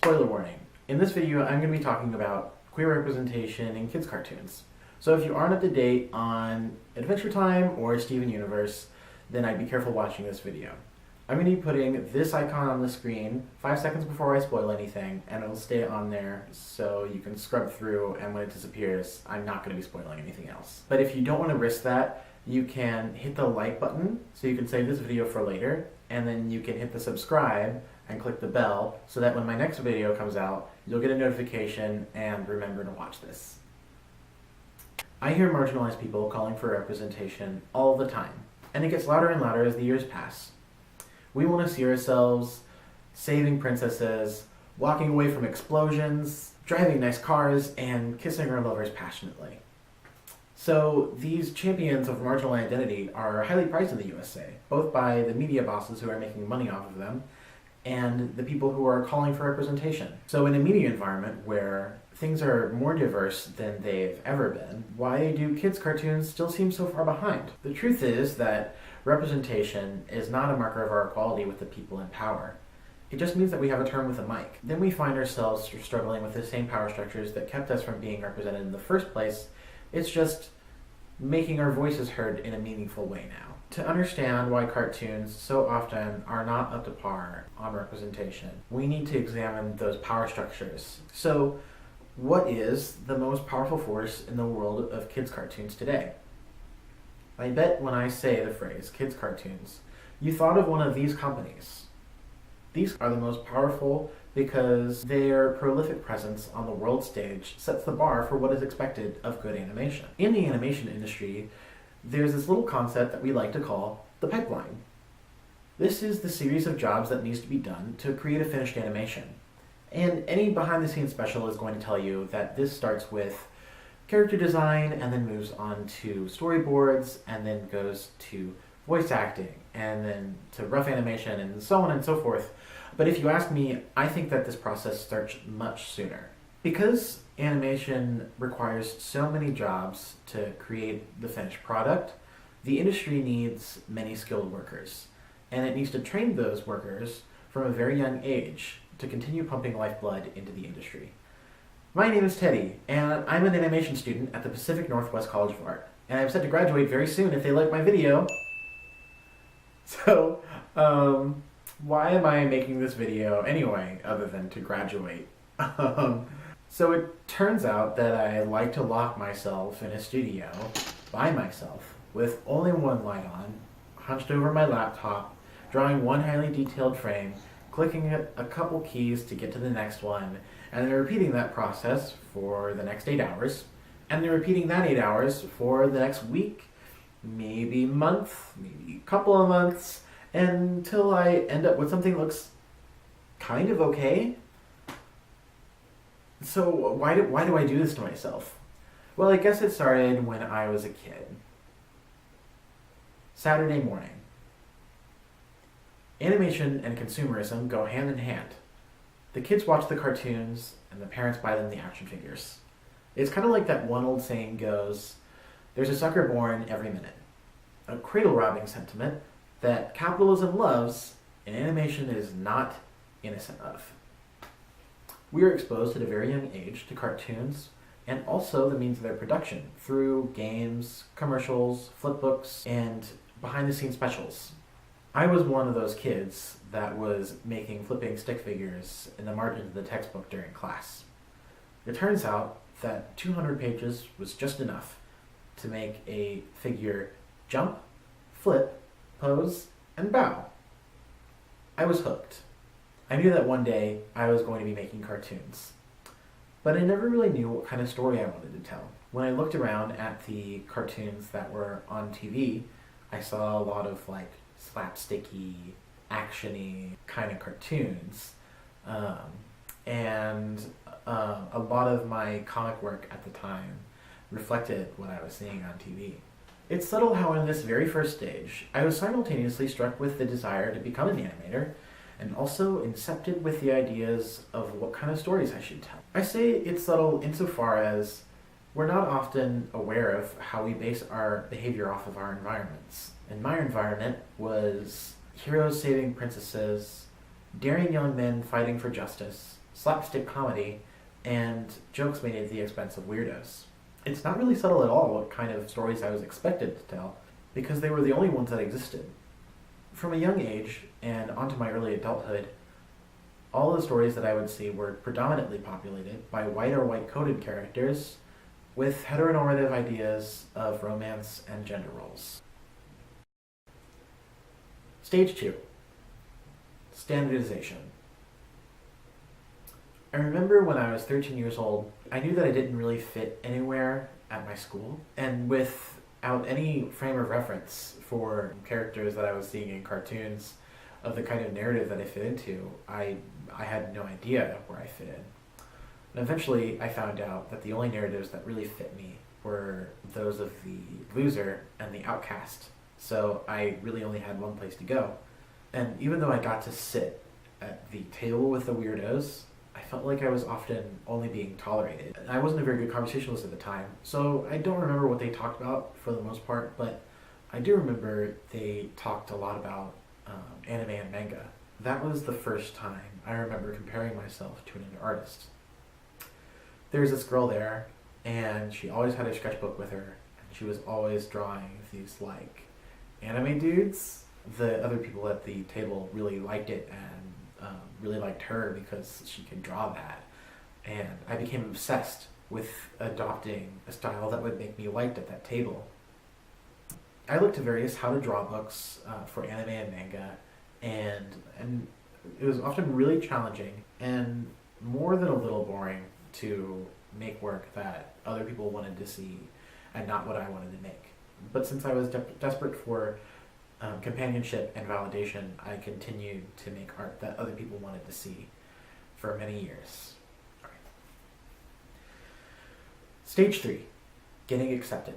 Spoiler warning. In this video, I'm going to be talking about queer representation in kids' cartoons. So if you aren't up to date on Adventure Time or Steven Universe, then I'd be careful watching this video. I'm going to be putting this icon on the screen 5 seconds before I spoil anything, and it'll stay on there so you can scrub through, and when it disappears, I'm not going to be spoiling anything else. But if you don't want to risk that, you can hit the like button so you can save this video for later, and then you can hit the subscribe and click the bell so that when my next video comes out, you'll get a notification and remember to watch this. I hear marginalized people calling for representation all the time, and it gets louder and louder as the years pass. We want to see ourselves saving princesses, walking away from explosions, driving nice cars, and kissing our lovers passionately. So these champions of marginal identity are highly prized in the USA, both by the media bosses who are making money off of them and the people who are calling for representation. So in a media environment where things are more diverse than they've ever been, why do kids' cartoons still seem so far behind? The truth is that representation is not a marker of our equality with the people in power. It just means that we have a term with a mic. Then we find ourselves struggling with the same power structures that kept us from being represented in the first place. It's just making our voices heard in a meaningful way now. To understand why cartoons so often are not up to par on representation, we need to examine those power structures. So, what is the most powerful force in the world of kids' cartoons today? I bet when I say the phrase kids' cartoons, you thought of one of these companies. These are the most powerful because their prolific presence on the world stage sets the bar for what is expected of good animation. In the animation industry, there's this little concept that we like to call the pipeline. This is the series of jobs that needs to be done to create a finished animation. And any behind-the-scenes special is going to tell you that this starts with character design and then moves on to storyboards and then goes to voice acting and then to rough animation and so on and so forth. But if you ask me, I think that this process starts much sooner. Because animation requires so many jobs to create the finished product, the industry needs many skilled workers, and it needs to train those workers from a very young age to continue pumping lifeblood into the industry. My name is Teddy, and I'm an animation student at the Pacific Northwest College of Art, and I'm set to graduate very soon if they like my video. So, why am I making this video anyway, other than to graduate? So it turns out that I like to lock myself in a studio by myself with only one light on, hunched over my laptop, drawing one highly detailed frame, clicking a couple keys to get to the next one, and then repeating that process for the next 8 hours, and then repeating that 8 hours for the next week, maybe month, maybe a couple of months, until I end up with something that looks kind of okay. So why do I do this to myself? Well, I guess it started when I was a kid. Saturday morning. Animation and consumerism go hand in hand. The kids watch the cartoons and the parents buy them the action figures. It's kind of like that one old saying goes, there's a sucker born every minute. A cradle-robbing sentiment that capitalism loves and animation is not innocent of. We are exposed at a very young age to cartoons and also the means of their production through games, commercials, flipbooks, and behind-the-scenes specials. I was one of those kids that was making flipping stick figures in the margins of the textbook during class. It turns out that 200 pages was just enough to make a figure jump, flip, pose, and bow. I was hooked. I knew that one day I was going to be making cartoons, but I never really knew what kind of story I wanted to tell. When I looked around at the cartoons that were on TV, I saw a lot of like slapsticky, actiony kind of cartoons, and a lot of my comic work at the time reflected what I was seeing on TV. It's subtle how in this very first stage, I was simultaneously struck with the desire to become an animator and also incepted with the ideas of what kind of stories I should tell. I say it's subtle insofar as we're not often aware of how we base our behavior off of our environments. And my environment was heroes saving princesses, daring young men fighting for justice, slapstick comedy, and jokes made at the expense of weirdos. It's not really subtle at all what kind of stories I was expected to tell, because they were the only ones that existed. From a young age, and onto my early adulthood, all the stories that I would see were predominantly populated by white or white-coded characters with heteronormative ideas of romance and gender roles. Stage 2. Standardization. I remember when I was 13 years old, I knew that I didn't really fit anywhere at my school, and without any frame of reference for characters that I was seeing in cartoons of the kind of narrative that I fit into, I had no idea where I fit in. And eventually I found out that the only narratives that really fit me were those of the loser and the outcast. So I really only had one place to go. And even though I got to sit at the table with the weirdos, I felt like I was often only being tolerated. I wasn't a very good conversationalist at the time, so I don't remember what they talked about for the most part, but I do remember they talked a lot about anime and manga. That was the first time I remember comparing myself to another artist. There's this girl there, and she always had a sketchbook with her, and she was always drawing these, like, anime dudes. The other people at the table really liked it and really liked her because she could draw that. And I became obsessed with adopting a style that would make me liked at that table. I looked at various how to draw books for anime and manga, and it was often really challenging and more than a little boring to make work that other people wanted to see and not what I wanted to make. But since I was desperate for companionship and validation, I continued to make art that other people wanted to see for many years. All right. Stage 3, getting accepted.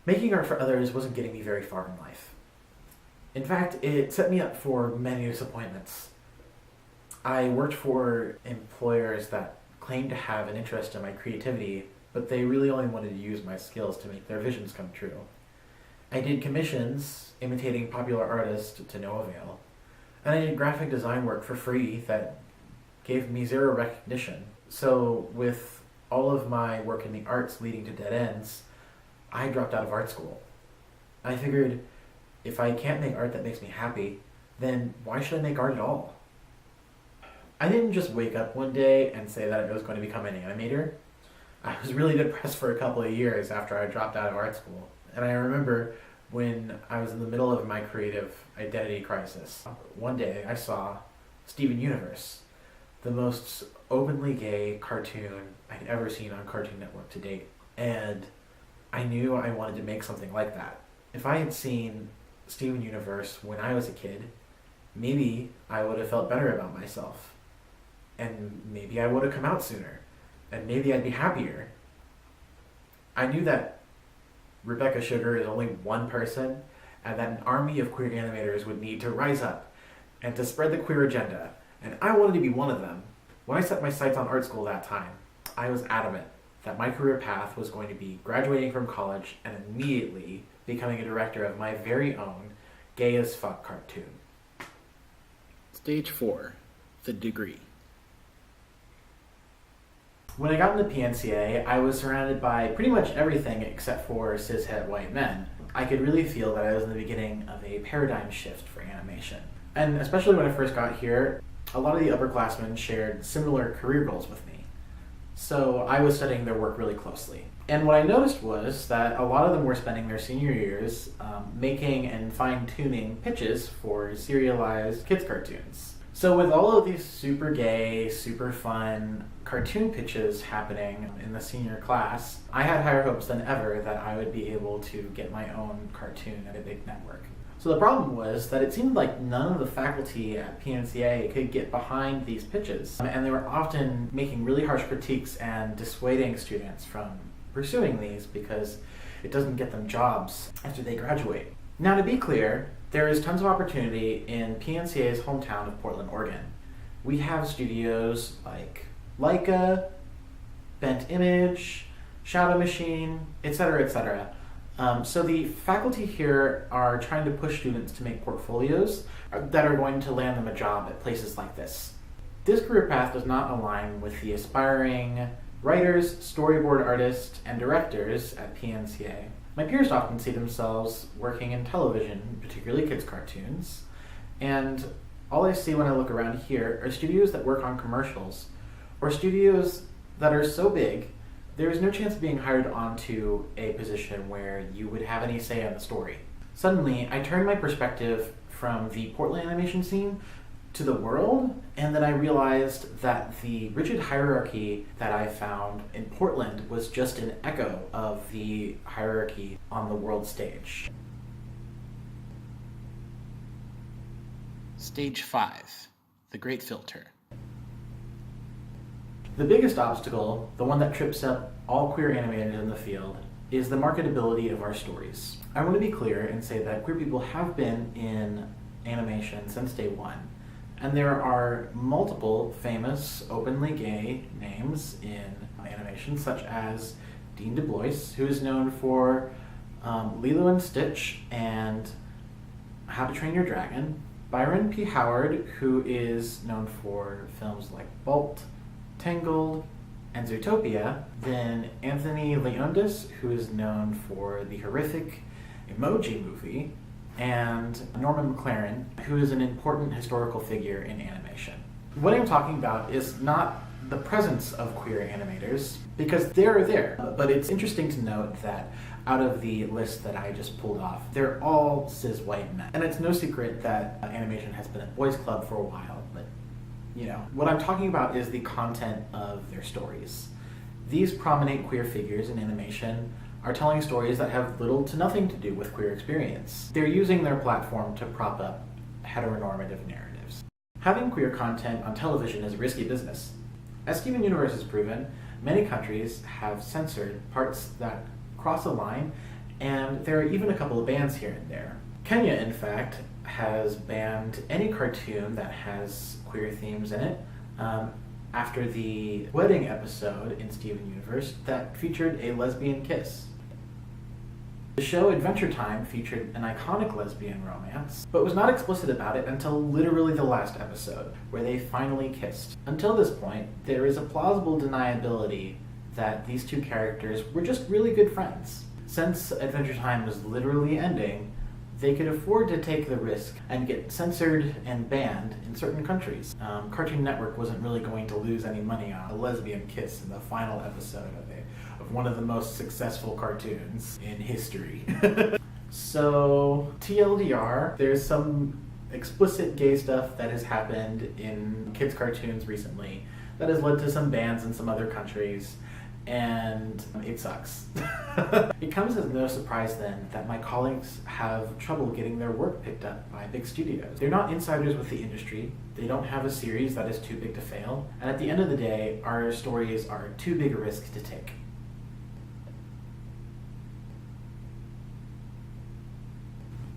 Making art for others wasn't getting me very far in life. In fact, it set me up for many disappointments. I worked for employers that claimed to have an interest in my creativity, but they really only wanted to use my skills to make their visions come true. I did commissions imitating popular artists to no avail, and I did graphic design work for free that gave me zero recognition. So with all of my work in the arts leading to dead ends, I dropped out of art school. I figured, if I can't make art that makes me happy, then why should I make art at all? I didn't just wake up one day and say that I was going to become an animator. I was really depressed for a couple of years after I dropped out of art school. And I remember when I was in the middle of my creative identity crisis, one day I saw Steven Universe, the most openly gay cartoon I'd ever seen on Cartoon Network to date. And I knew I wanted to make something like that. If I had seen Steven Universe when I was a kid, maybe I would have felt better about myself. And maybe I would have come out sooner. And maybe I'd be happier. I knew that Rebecca Sugar is only one person, and that an army of queer animators would need to rise up and to spread the queer agenda, and I wanted to be one of them. When I set my sights on art school that time, I was adamant that my career path was going to be graduating from college and immediately becoming a director of my very own gay as fuck cartoon. Stage 4, the degree. When I got into PNCA, I was surrounded by pretty much everything except for cishet white men. I could really feel that I was in the beginning of a paradigm shift for animation. And especially when I first got here, a lot of the upperclassmen shared similar career goals with me. So I was studying their work really closely. And what I noticed was that a lot of them were spending their senior years making and fine-tuning pitches for serialized kids' cartoons. So with all of these super gay, super fun cartoon pitches happening in the senior class, I had higher hopes than ever that I would be able to get my own cartoon at a big network. So the problem was that it seemed like none of the faculty at PNCA could get behind these pitches, and they were often making really harsh critiques and dissuading students from pursuing these because it doesn't get them jobs after they graduate. Now, to be clear, there is tons of opportunity in PNCA's hometown of Portland, Oregon. We have studios like Leica, Bent Image, Shadow Machine, etc., etc. So the faculty here are trying to push students to make portfolios that are going to land them a job at places like this. This career path does not align with the aspiring writers, storyboard artists, and directors at PNCA. My peers often see themselves working in television, particularly kids' cartoons, and all I see when I look around here are studios that work on commercials, or studios that are so big there is no chance of being hired onto a position where you would have any say in the story. Suddenly, I turned my perspective from the Portland animation scene to the world, and then I realized that the rigid hierarchy that I found in Portland was just an echo of the hierarchy on the world stage. Stage 5, the Great Filter. The biggest obstacle, the one that trips up all queer animators in the field, is the marketability of our stories. I want to be clear and say that queer people have been in animation since day one, and there are multiple famous openly gay names in animation, such as Dean Du Bois, who is known for Lilo and Stitch and How to Train Your Dragon, Byron P. Howard, who is known for films like Bolt, Tangled, and Zootopia, then Anthony Leondis, who is known for the horrific Emoji Movie, and Norman McLaren, who is an important historical figure in animation. What I'm talking about is not the presence of queer animators, because they're there, but it's interesting to note that out of the list that I just pulled off, they're all cis white men. And it's no secret that animation has been a boys' club for a while, but what I'm talking about is the content of their stories. These prominent queer figures in animation are telling stories that have little to nothing to do with queer experience. They're using their platform to prop up heteronormative narratives. Having queer content on television is a risky business. As Steven Universe has proven, many countries have censored parts that cross a line, and there are even a couple of bans here and there. Kenya, in fact, has banned any cartoon that has queer themes in it after the wedding episode in Steven Universe that featured a lesbian kiss. The show Adventure Time featured an iconic lesbian romance, but was not explicit about it until literally the last episode, where they finally kissed. Until this point, there is a plausible deniability that these two characters were just really good friends. Since Adventure Time was literally ending, they could afford to take the risk and get censored and banned in certain countries. Cartoon Network wasn't really going to lose any money on a lesbian kiss in the final episode of one of the most successful cartoons in history. So, TLDR, there's some explicit gay stuff that has happened in kids' cartoons recently that has led to some bans in some other countries, and it sucks. It comes as no surprise then that my colleagues have trouble getting their work picked up by big studios. They're not insiders with the industry, they don't have a series that is too big to fail, and at the end of the day, our stories are too big a risk to take.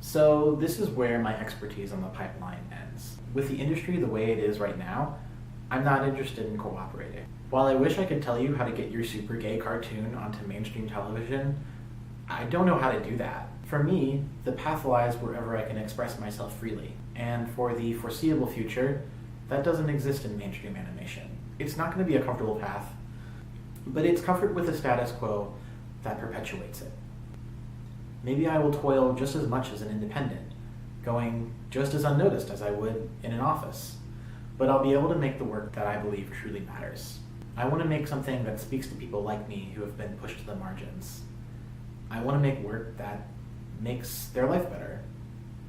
So this is where my expertise on the pipeline ends. With the industry the way it is right now, I'm not interested in cooperating. While I wish I could tell you how to get your super gay cartoon onto mainstream television, I don't know how to do that. For me, the path lies wherever I can express myself freely. And for the foreseeable future, that doesn't exist in mainstream animation. It's not going to be a comfortable path, but it's comfort with the status quo that perpetuates it. Maybe I will toil just as much as an independent, going just as unnoticed as I would in an office, but I'll be able to make the work that I believe truly matters. I want to make something that speaks to people like me who have been pushed to the margins. I want to make work that makes their life better,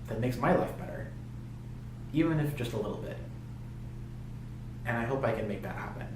that makes my life better, even if just a little bit. And I hope I can make that happen.